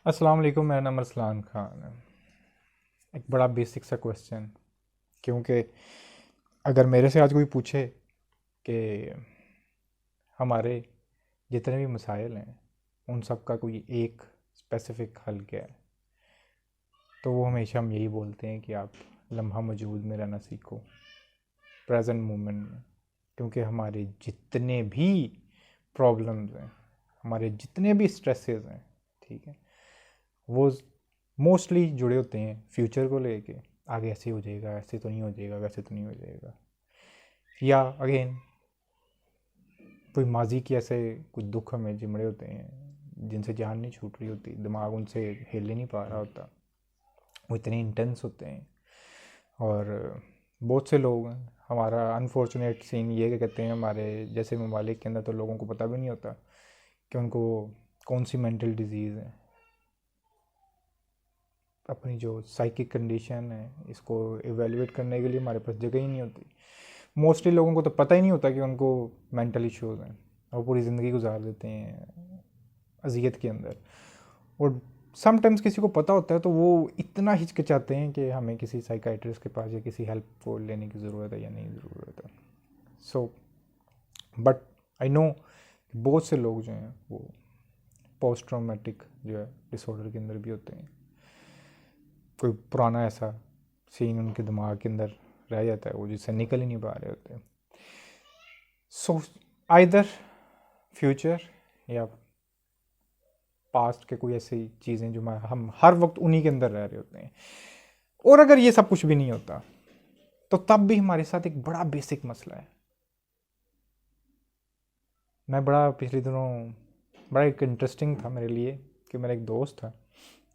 अस्सलाम वालेकुम। मेरा नाम अरसलान ख़ान है। एक बड़ा बेसिक सा क्वेश्चन, क्योंकि अगर मेरे से आज कोई पूछे कि हमारे जितने भी मसाइल हैं उन सब का कोई एक स्पेसिफ़िक हल क्या है, तो वो हमेशा हम यही बोलते हैं कि आप लम्हा मौजूद में रहना सीखो, प्रेजेंट मोमेंट में। क्योंकि हमारे जितने भी प्रॉब्लम्स हैं, हमारे जितने भी स्ट्रेसेस हैं, ठीक है, वो मोस्टली जुड़े होते हैं फ्यूचर को लेके। आगे ऐसे हो जाएगा, ऐसे तो नहीं हो जाएगा, वैसे तो नहीं हो जाएगा, या अगेन कोई माजी के ऐसे कुछ दुख हमें जिमड़े होते हैं जिनसे जान नहीं छूट रही होती, दिमाग उनसे हिल ही नहीं पा रहा होता, वो इतने इंटेंस होते हैं। और बहुत से लोग हैं, हमारा अनफॉर्चुनेट सीन ये कि कहते हैं हमारे जैसे ममालिक के अंदर तो लोगों को पता भी नहीं होता कि उनको कौन सी मेंटल डिजीज़ है। अपनी जो साइकिक कंडीशन है इसको एवेलुएट करने के लिए हमारे पास जगह ही नहीं होती। मोस्टली लोगों को तो पता ही नहीं होता कि उनको मेंटल इश्यूज़ हैं, और पूरी ज़िंदगी गुजार देते हैं अजियत के अंदर। और समटाइम्स किसी को पता होता है तो वो इतना हिचकिचाते हैं कि हमें किसी साइकाइट्रिस्ट के पास या किसी हेल्प को लेने की ज़रूरत है या नहीं ज़रूरत है। सो बट आई नो बहुत से लोग जो हैं वो पोस्ट ट्रॉमेटिक जो है डिसऑर्डर के अंदर भी होते हैं। कोई पुराना ऐसा सीन उनके दिमाग के अंदर रह जाता है वो जिससे निकल ही नहीं पा रहे होते। सो आइदर फ्यूचर या पास्ट के कोई ऐसी चीज़ें जो हम हर वक्त उन्हीं के अंदर रह रहे होते हैं। और अगर ये सब कुछ भी नहीं होता तो तब भी हमारे साथ एक बड़ा बेसिक मसला है। मैं बड़ा पिछले दिनों बड़ा एक इंटरेस्टिंग था मेरे लिए कि मेरा एक दोस्त था,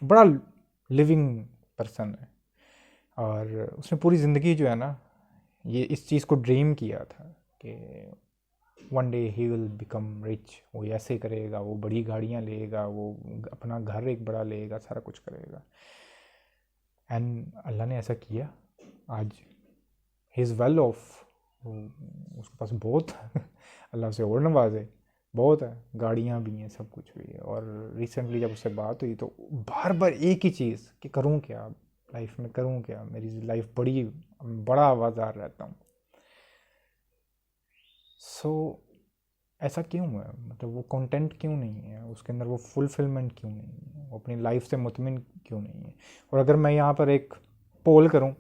बड़ा लिविंग पर्सन है, और उसने पूरी ज़िंदगी जो है ना ये इस चीज़ को ड्रीम किया था कि one day he will become rich. वो ऐसे करेगा, वो बड़ी गाड़ियाँ लेगा, वो अपना घर एक बड़ा लेगा, सारा कुछ करेगा। एंड अल्लाह ने ऐसा किया। आज ही इज़ वेल ऑफ, उसके पास बहुत अल्लाह से और नवाजे, बहुत है, गाड़ियाँ भी हैं, सब कुछ भी है। और रिसेंटली जब उससे बात हुई तो बार बार एक ही चीज़ कि करूँ क्या लाइफ में, करूँ क्या, मेरी लाइफ बड़ा आवाज़ार रहता हूँ। सो ऐसा क्यों है, मतलब वो कंटेंट क्यों नहीं है उसके अंदर, वो फुलफिलमेंट क्यों नहीं है, वो अपनी लाइफ से मुतमिन क्यों नहीं है। और अगर मैं यहाँ पर एक पोल करूँ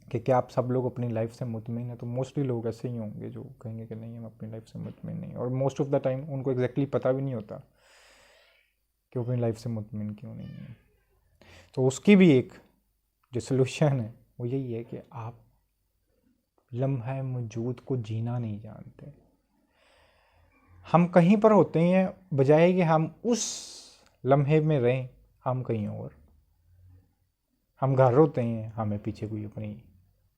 कि क्या आप सब लोग अपनी लाइफ से मुतमिन हैं, तो मोस्टली लोग ऐसे ही होंगे जो कहेंगे कि नहीं हम अपनी लाइफ से मुतमिन नहीं। और मोस्ट ऑफ द टाइम उनको एग्जैक्टली पता भी नहीं होता कि वो अपनी लाइफ से मुतमिन क्यों नहीं है। तो उसकी भी एक जो सोल्यूशन है वो यही है कि आप लम्हा मौजूद को जीना नहीं जानते। हम कहीं पर होते हैं, बजाय कि हम उस लम्हे में रहें हम कहीं और। हम घर होते हैं, हमें पीछे कोई अपनी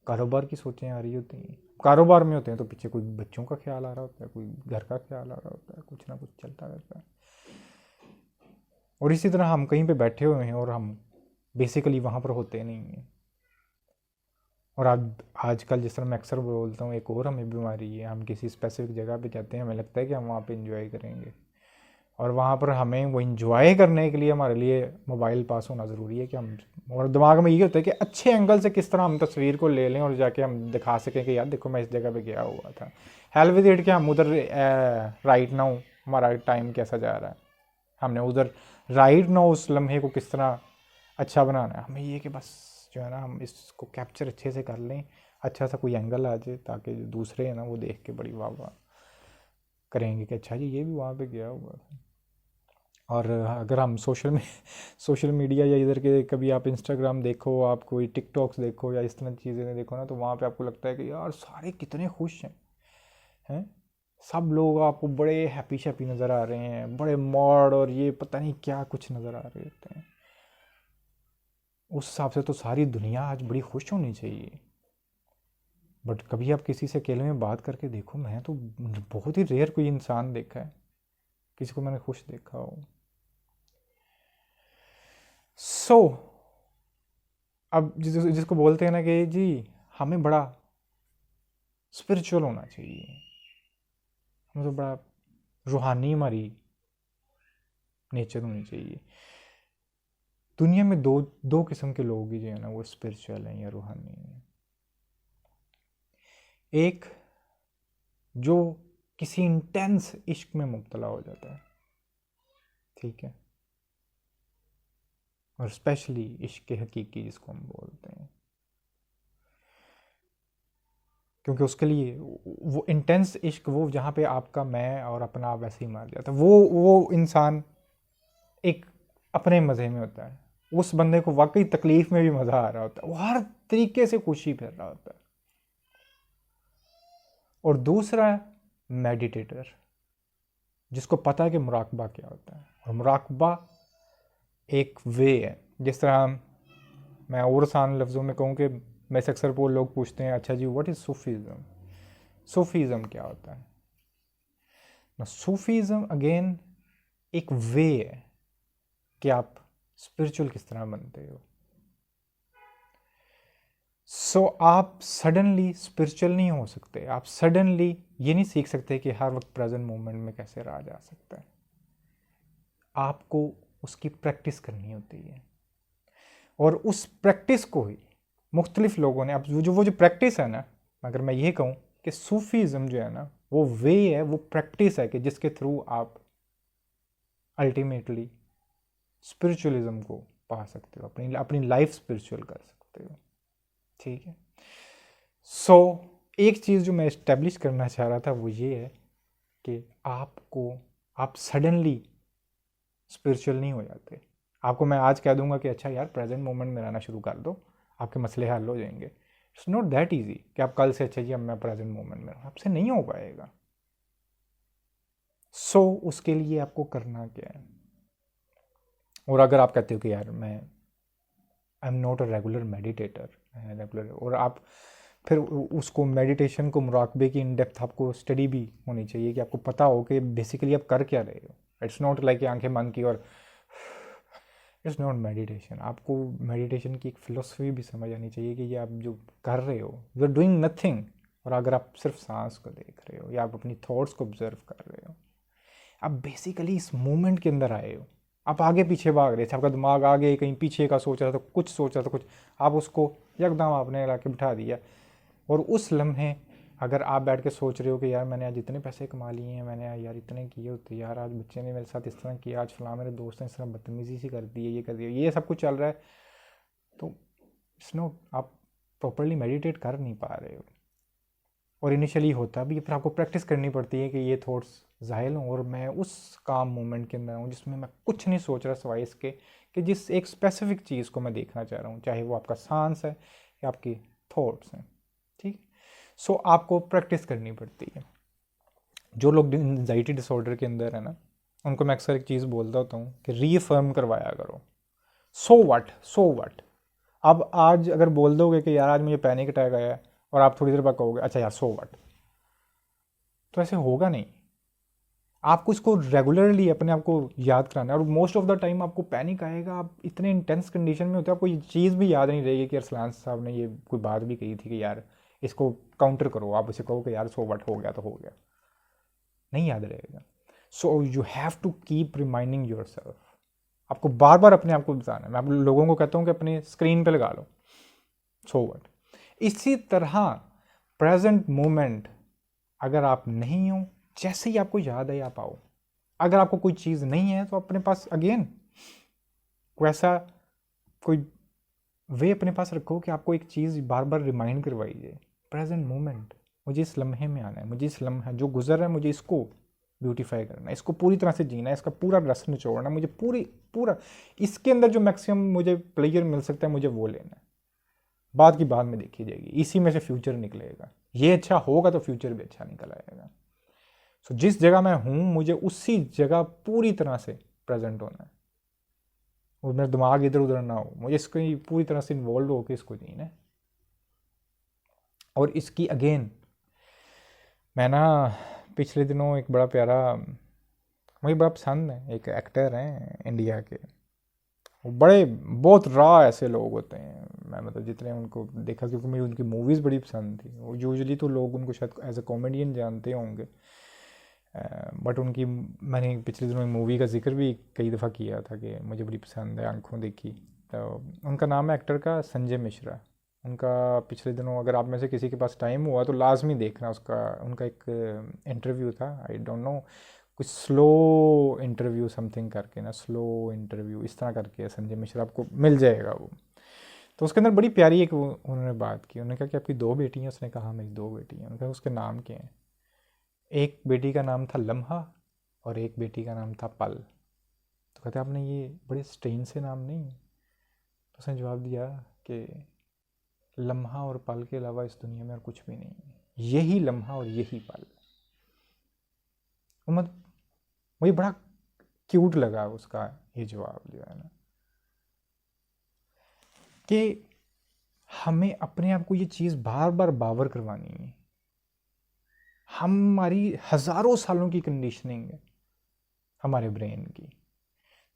कारोबार की सोचें आ रही होती हैं, कारोबार में होते हैं तो पीछे कोई बच्चों का ख्याल आ रहा होता है, कोई घर का ख्याल आ रहा होता है, कुछ ना कुछ चलता रहता है। और इसी तरह हम कहीं पे बैठे हुए हैं और हम बेसिकली वहाँ पर होते नहीं हैं। और आज आजकल जिस तरह मैं अक्सर बोलता हूँ, एक और हमें बीमारी है, हम किसी स्पेसिफिक जगह पे जाते हैं, हमें लगता है कि हम वहाँ पे इंजॉय करेंगे, और वहाँ पर हमें वो इंजॉय करने के लिए हमारे लिए मोबाइल पास होना ज़रूरी है कि हम, और दिमाग में ये होता है कि अच्छे एंगल से किस तरह हम तस्वीर को ले लें और जाके हम दिखा सकें कि यार देखो मैं इस जगह पे गया हुआ था। हेल विद इट कि हम उधर राइट नाउ हमारा टाइम कैसा जा रहा है, हमने उधर राइट नाउ उस लम्हे को किस तरह अच्छा बनाना है। हमें ये कि बस जो है ना हम इसको कैप्चर अच्छे से कर लें, अच्छा सा कोई एंगल आ जाए ताकि जो दूसरे हैं ना वो देख के बड़ी वाह वाह करेंगे कि अच्छा जी ये भी वहाँ पे गया हुआ था। और अगर हम सोशल मीडिया या इधर के कभी आप इंस्टाग्राम देखो, आप कोई टिकटॉक्स देखो या इस तरह की चीज़ें देखो ना, तो वहाँ पे आपको लगता है कि यार सारे कितने खुश हैं, सब लोग आपको बड़े हैप्पी शैप्पी नज़र आ रहे हैं, बड़े मॉड और ये पता नहीं क्या कुछ नज़र आ रहे होते हैं। उस हिसाब से तो सारी दुनिया आज बड़ी खुश होनी चाहिए। बट कभी आप किसी से अकेले में बात करके देखो, मैं तो बहुत ही रेयर कोई इंसान देखा है किसी को मैंने खुश देखा हो। सो अब जिसको बोलते हैं ना कि जी हमें बड़ा स्पिरिचुअल होना चाहिए, हमें तो बड़ा रूहानी हमारी नेचर होनी चाहिए। दुनिया में दो किस्म के लोग ही जो है ना वो स्पिरिचुअल हैं या रूहानी हैं। एक जो किसी इंटेंस इश्क में मुब्तला हो जाता है, ठीक है, और स्पेशली इश्क हकीकी जिसको हम बोलते हैं, क्योंकि उसके लिए वो इंटेंस इश्क, वो जहाँ पे आपका मैं और अपना आप वैसे ही मार जाता है, वो इंसान एक अपने मज़े में होता है। उस बंदे को वाकई तकलीफ में भी मज़ा आ रहा होता है, वो हर तरीके से खुशी फिर रहा होता है। और दूसरा मेडिटेटर, जिसको पता है कि मुराकबा क्या होता है, और मुराकबा एक वे है। जिस तरह मैं और आसान लफ्ज़ों में कहूँ कि मैं से अक्सर वो लोग पूछते हैं, अच्छा जी व्हाट इज़ सूफीज़म, सूफीज़म क्या होता है ना। सूफीज़म अगेन एक वे है कि आप स्पिरिचुअल किस तरह बनते हो। आप सडनली स्पिरिचुअल नहीं हो सकते, आप सडनली ये नहीं सीख सकते कि हर वक्त प्रेजेंट मोमेंट में कैसे रहा जा सकता है। आपको उसकी प्रैक्टिस करनी होती है, और उस प्रैक्टिस को ही मुख्तलिफ लोगों ने, अब वो जो प्रैक्टिस है ना, अगर मैं ये कहूँ कि सूफीज़म जो है ना वो वे है, वो प्रैक्टिस है कि जिसके थ्रू आप अल्टीमेटली स्पिरिचुअलिज्म को पा सकते हो, अपनी लाइफ स्पिरिचुअल कर सकते हो, ठीक है। एक चीज़ जो मैं इस्टेब्लिश करना चाह रहा था वो ये है कि आप सडनली स्पिरिचुअल नहीं हो जाते। आपको मैं आज कह दूंगा कि अच्छा यार प्रेजेंट मोमेंट में रहना शुरू कर दो, आपके मसले हल हो जाएंगे। इट्स नॉट दैट ईजी कि आप कल से अच्छा जी अब मैं प्रेजेंट मोमेंट में रहूँ, आपसे नहीं हो पाएगा। उसके लिए आपको करना क्या है। और अगर आप कहते हो कि यार मैं I am not a regular meditator, regular, और आप फिर उसको मेडिटेशन को, मुराकबे की इन डेप्थ आपको स्टडी भी होनी चाहिए कि आपको पता हो कि बेसिकली आप कर क्या रहे हो। इट्स नॉट लाइक आंखें बंद की और इट्स नॉट मेडिटेशन। आपको मेडिटेशन की एक फ़िलोसफी भी समझ आनी चाहिए कि ये आप जो कर रहे हो यू आर डूइंग नथिंग, और अगर आप सिर्फ सांस को देख रहे हो या आप अपनी थॉट्स को ऑब्जर्व कर रहे हो, आप बेसिकली इस मोमेंट के अंदर आए हो। आप आगे पीछे भाग रहे थे, आपका दिमाग आगे कहीं पीछे का सोच रहा था, कुछ सोच रहा था कुछ, आप उसको एकदम आपने ला के बिठा दिया। और उस लम्हे अगर आप बैठ के सोच रहे हो कि यार मैंने आज इतने पैसे कमा लिए हैं, मैंने यार इतने किए होते, यार आज बच्चे ने मेरे साथ इस तरह किया, आज फलां मेरे दोस्त ने इस तरह बदतमीज़ी सी कर दी है, ये कर दिया, ये सब कुछ चल रहा है, तो इट्स नॉट, आप प्रॉपरली मेडिटेट कर नहीं पा रहे हो। और इनिशियली होता भी, फिर आपको प्रैक्टिस करनी पड़ती है कि ये थॉट्स ज़ाहिल हों और मैं उस काम मोमेंट के अंदर हूँ जिसमें मैं कुछ नहीं सोच रहा सिवाय इसके कि जिस एक स्पेसिफिक चीज़ को मैं देखना चाह रहा हूँ, चाहे वो आपका सांस है या आपकी थॉट्स हैं, ठीक। आपको प्रैक्टिस करनी पड़ती है। जो लोग एंजाइटी डिसऑर्डर के अंदर है ना, उनको मैं अक्सर एक चीज़ बोलता होता हूँ कि रीअफर्म करवाया करो। सो वट अब आज अगर बोल दोगे कि यार आज मुझे पैनिक अटैक आया है, और आप थोड़ी देर बाद कहोगे अच्छा यार सो वट, तो ऐसे होगा नहीं। आपको इसको रेगुलरली अपने आप को याद कराना है। और मोस्ट ऑफ द टाइम आपको पैनिक आएगा, आप इतने इंटेंस कंडीशन में होते हैं, आपको ये चीज़ भी याद नहीं रहेगी कि अरसलान साहब ने ये कोई बात भी कही थी कि यार इसको काउंटर करो, आप उसे कहो कि यार सो वट, हो गया तो हो गया, नहीं याद रहेगा। You have to keep reminding yourself. आपको बार बार अपने आप को बताना है। मैं आप लोगों को कहता हूँ कि अपने स्क्रीन पे लगा लो सो वट। इसी तरह प्रेजेंट मोमेंट अगर आप नहीं हो, जैसे ही आपको याद है आप आओ। अगर आपको कोई चीज़ नहीं है तो अपने पास अगेन वैसा कोई वे अपने पास रखो कि आपको एक चीज़ बार बार रिमाइंड करवाई जाए, प्रेजेंट मोमेंट, मुझे इस लम्हे में आना है, मुझे इस लम्हे जो गुजर रहा है मुझे इसको ब्यूटीफाई करना है, इसको पूरी तरह से जीना है, इसका पूरा रस निचोड़ना है, मुझे पूरा इसके अंदर जो मैक्सिमम मुझे प्लेजर मिल सकता है मुझे वो लेना है। बाद की बात में देखी जाएगी, इसी में से फ्यूचर निकलेगा। ये अच्छा होगा तो फ्यूचर भी अच्छा निकल आएगा। जिस जगह मैं हूँ मुझे उसी जगह पूरी तरह से प्रेजेंट होना है, और मेरा दिमाग इधर उधर ना हो, मुझे इसको पूरी तरह से इन्वॉल्व होकर इसको जीना है। और इसकी अगेन मैं ना पिछले दिनों एक बड़ा प्यारा, मुझे बड़ा पसंद है, एक एक्टर हैं इंडिया के, वो बहुत रॉ ऐसे लोग होते हैं। मैं मतलब जितने उनको देखा, क्योंकि मुझे उनकी मूवीज़ बड़ी पसंद थी। वो यूजुअली तो लोग उनको शायद एज ए कॉमेडियन जानते होंगे, बट उनकी मैंने पिछले दिनों में मूवी का जिक्र भी कई दफ़ा किया था कि मुझे बड़ी पसंद है, आंखों देखी। तो उनका नाम है एक्टर का संजय मिश्रा। उनका पिछले दिनों अगर आप में से किसी के पास टाइम हुआ तो लाजमी देखना, उसका उनका एक इंटरव्यू था, आई डोंट नो कुछ स्लो इंटरव्यू समथिंग करके ना, स्लो इंटरव्यू इस तरह करके है संजय मिश्रा, आपको मिल जाएगा वो। तो उसके अंदर बड़ी प्यारी एक उन्होंने बात की। उन्होंने कहा कि आपकी 2 बेटी हैं? उसने कहा मेरी 2 बेटी हैं। उन्होंने कहा उसके नाम क्या हैं? एक बेटी का नाम था लम्हा और एक बेटी का नाम था पल। तो कहते आपने ये बड़े स्ट्रेंज से नाम नहीं? तो उसने जवाब दिया कि लम्हा और पल के अलावा इस दुनिया में और कुछ भी नहीं है, यही लम्हा और यही पल। मत मुझे बड़ा क्यूट लगा उसका ये जवाब जो है ना, कि हमें अपने आप को ये चीज़ बार बार बावर करवानी है। हमारी हज़ारों सालों की कंडीशनिंग है हमारे ब्रेन की।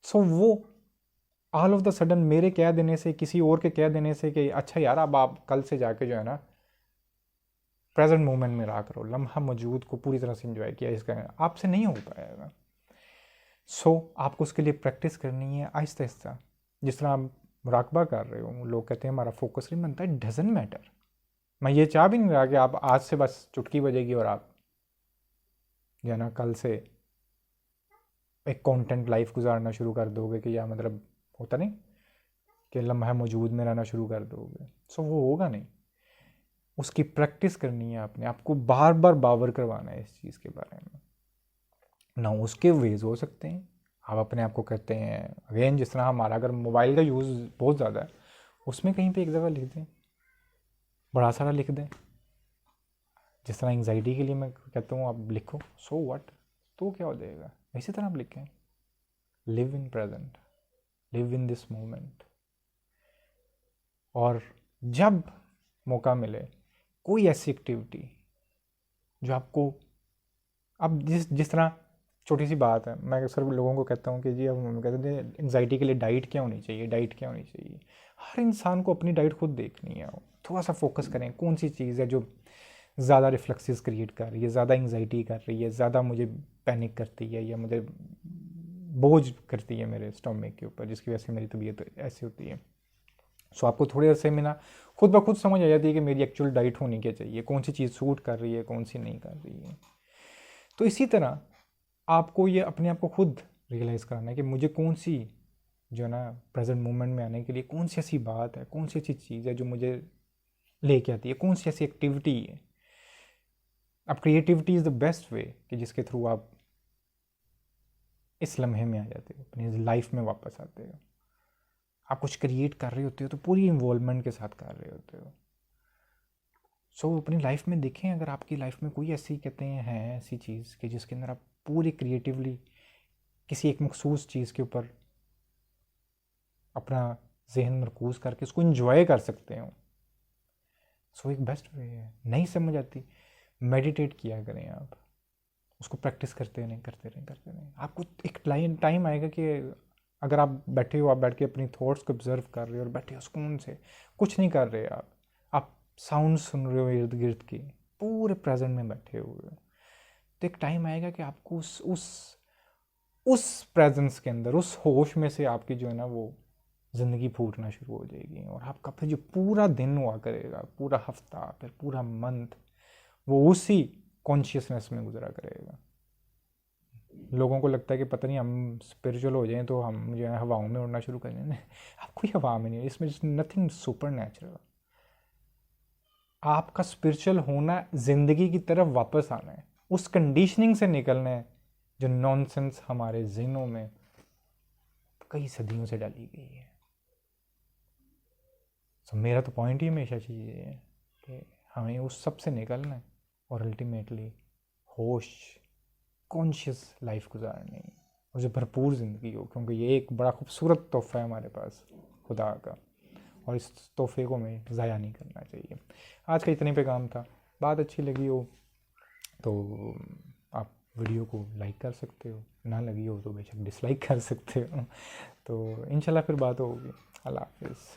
सो वो ऑल ऑफ द सडन मेरे कह देने से, किसी और के कह देने से कि अच्छा यार अब आप कल से जाके जो है ना प्रेजेंट मोमेंट में रहा करो, लम्हा मौजूद को पूरी तरह से इंजॉय किया, इसका आपसे नहीं हो पाएगा। सो आपको उसके लिए प्रैक्टिस करनी है आहिस्ता आहिस्ता। जिस तरह आप मुराकबा कर रहे हो, लोग कहते हैं हमारा फोकस नहीं बनता, इट डजंट मैटर। मैं ये चाह भी नहीं रहा कि आप आज से बस चुटकी बजेगी और आप जो है ना कल से एक कंटेंट लाइफ गुजारना शुरू कर दोगे, कि या मतलब होता नहीं कि लम्हा मौजूद में रहना शुरू कर दोगे। सो वो होगा नहीं। उसकी प्रैक्टिस करनी है आपने, आपको बार बार बावर करवाना है इस चीज़ के बारे में ना। उसके वेज हो सकते हैं, आप अपने आप को कहते हैं अगेन, जिस तरह हमारा अगर मोबाइल का यूज़ बहुत ज़्यादा है, उसमें कहीं पे एक जगह लिख दें, बड़ा सारा लिख दें। जिस तरह एंग्जाइटी के लिए मैं कहता हूँ आप लिखो सो व्हाट, तो क्या हो जाएगा, इसी तरह आप लिखें live in present, live in this moment. और जब मौका मिले कोई ऐसी एक्टिविटी जो आपको, अब जिस तरह छोटी सी बात है, मैं अक्सर लोगों को कहता हूँ कि जी, अब कहते हैं एंग्जाइटी के लिए डाइट क्या होनी चाहिए, डाइट क्या होनी चाहिए। हर इंसान को अपनी डाइट खुद देखनी है। थोड़ा सा फोकस करें कौन सी चीज़ है जो ज़्यादा रिफ्लेक्सेस क्रिएट कर रही है, ज़्यादा एंग्जाइटी कर रही है, ज़्यादा मुझे पैनिक करती है या मुझे बोझ करती है मेरे स्टोमक के ऊपर, जिसकी वजह से मेरी तबीयत ऐसी होती है। सो आपको थोड़े अरसे में ना खुद ब खुद समझ आ जाती है कि मेरी एक्चुअल डाइट होनी क्या चाहिए, कौन सी चीज़ सूट कर रही है, कौन सी नहीं कर रही है। तो इसी तरह आपको ये अपने आप को खुद रियलाइज़ कराना है कि मुझे कौन सी जो है ना प्रेजेंट मोमेंट में आने के लिए कौन सी ऐसी बात है, कौन सी ऐसी चीज़ है जो मुझे लेके आती है, कौन सी ऐसी एक्टिविटी है। अब creativity is the best way कि जिसके थ्रू आप इस लम्हे में आ जाते हो, अपनी लाइफ में वापस आते हो। आप कुछ क्रिएट कर रहे होते हो तो पूरी इन्वॉल्वमेंट के साथ कर रहे होते हो। सो अपनी लाइफ में देखें, अगर आपकी लाइफ में कोई ऐसी कहते हैं ऐसी चीज़ कि जिसके अंदर आप पूरी क्रिएटिवली किसी एक मखसूस चीज़ के ऊपर अपना जहन मरकूज़ करके उसको इंजॉय कर सकते हो, सो एक बेस्ट वे है। नहीं समझ आती, मेडिटेट किया करें आप, उसको प्रैक्टिस करते रहें करते रहें करते रहें। आपको एक टाइम आएगा कि अगर आप बैठे हो, आप बैठ के अपनी थॉट्स को ऑब्जर्व कर रहे हो और बैठे हो सुकून से, कुछ नहीं कर रहे आप साउंड सुन रहे हो इर्द गिर्द की, पूरे प्रेजेंट में बैठे हुए हो, तो एक टाइम आएगा कि आपको उस प्रेजेंस के अंदर, उस होश में से आपकी जो है ना वो ज़िंदगी फूटना शुरू हो जाएगी। और आपका फिर जो पूरा दिन हुआ करेगा, पूरा हफ्ता, फिर पूरा मंथ, वो उसी कॉन्शियसनेस में गुजरा करेगा। लोगों को लगता है कि पता नहीं हम स्पिरिचुअल हो जाएं तो हम जो है हवाओं में उड़ना शुरू कर दें। आप कोई हवा में नहीं है, इसमें नथिंग सुपर नेचुरल। आपका स्पिरिचुअल होना ज़िंदगी की तरफ वापस आना है, उस कंडीशनिंग से निकलना है जो नॉनसेंस हमारे जिनों में कई सदियों से डाली गई है। तो मेरा तो पॉइंट ही हमेशा चीज़ ये है कि हमें उस सब से निकलना है और अल्टीमेटली होश कॉन्शियस लाइफ गुजारनी है, और जो भरपूर ज़िंदगी हो, क्योंकि ये एक बड़ा खूबसूरत तोहफ़ा है हमारे पास खुदा का, और इस तोहफे को हमें ज़ाया नहीं करना चाहिए। आज का इतने पे काम था। बात अच्छी लगी हो तो आप वीडियो को लाइक कर सकते हो, ना लगी हो तो बेशक डिसलाइक कर सकते हो। तो इंशाल्लाह फिर बात होगी। अल्लाह हाफिज़।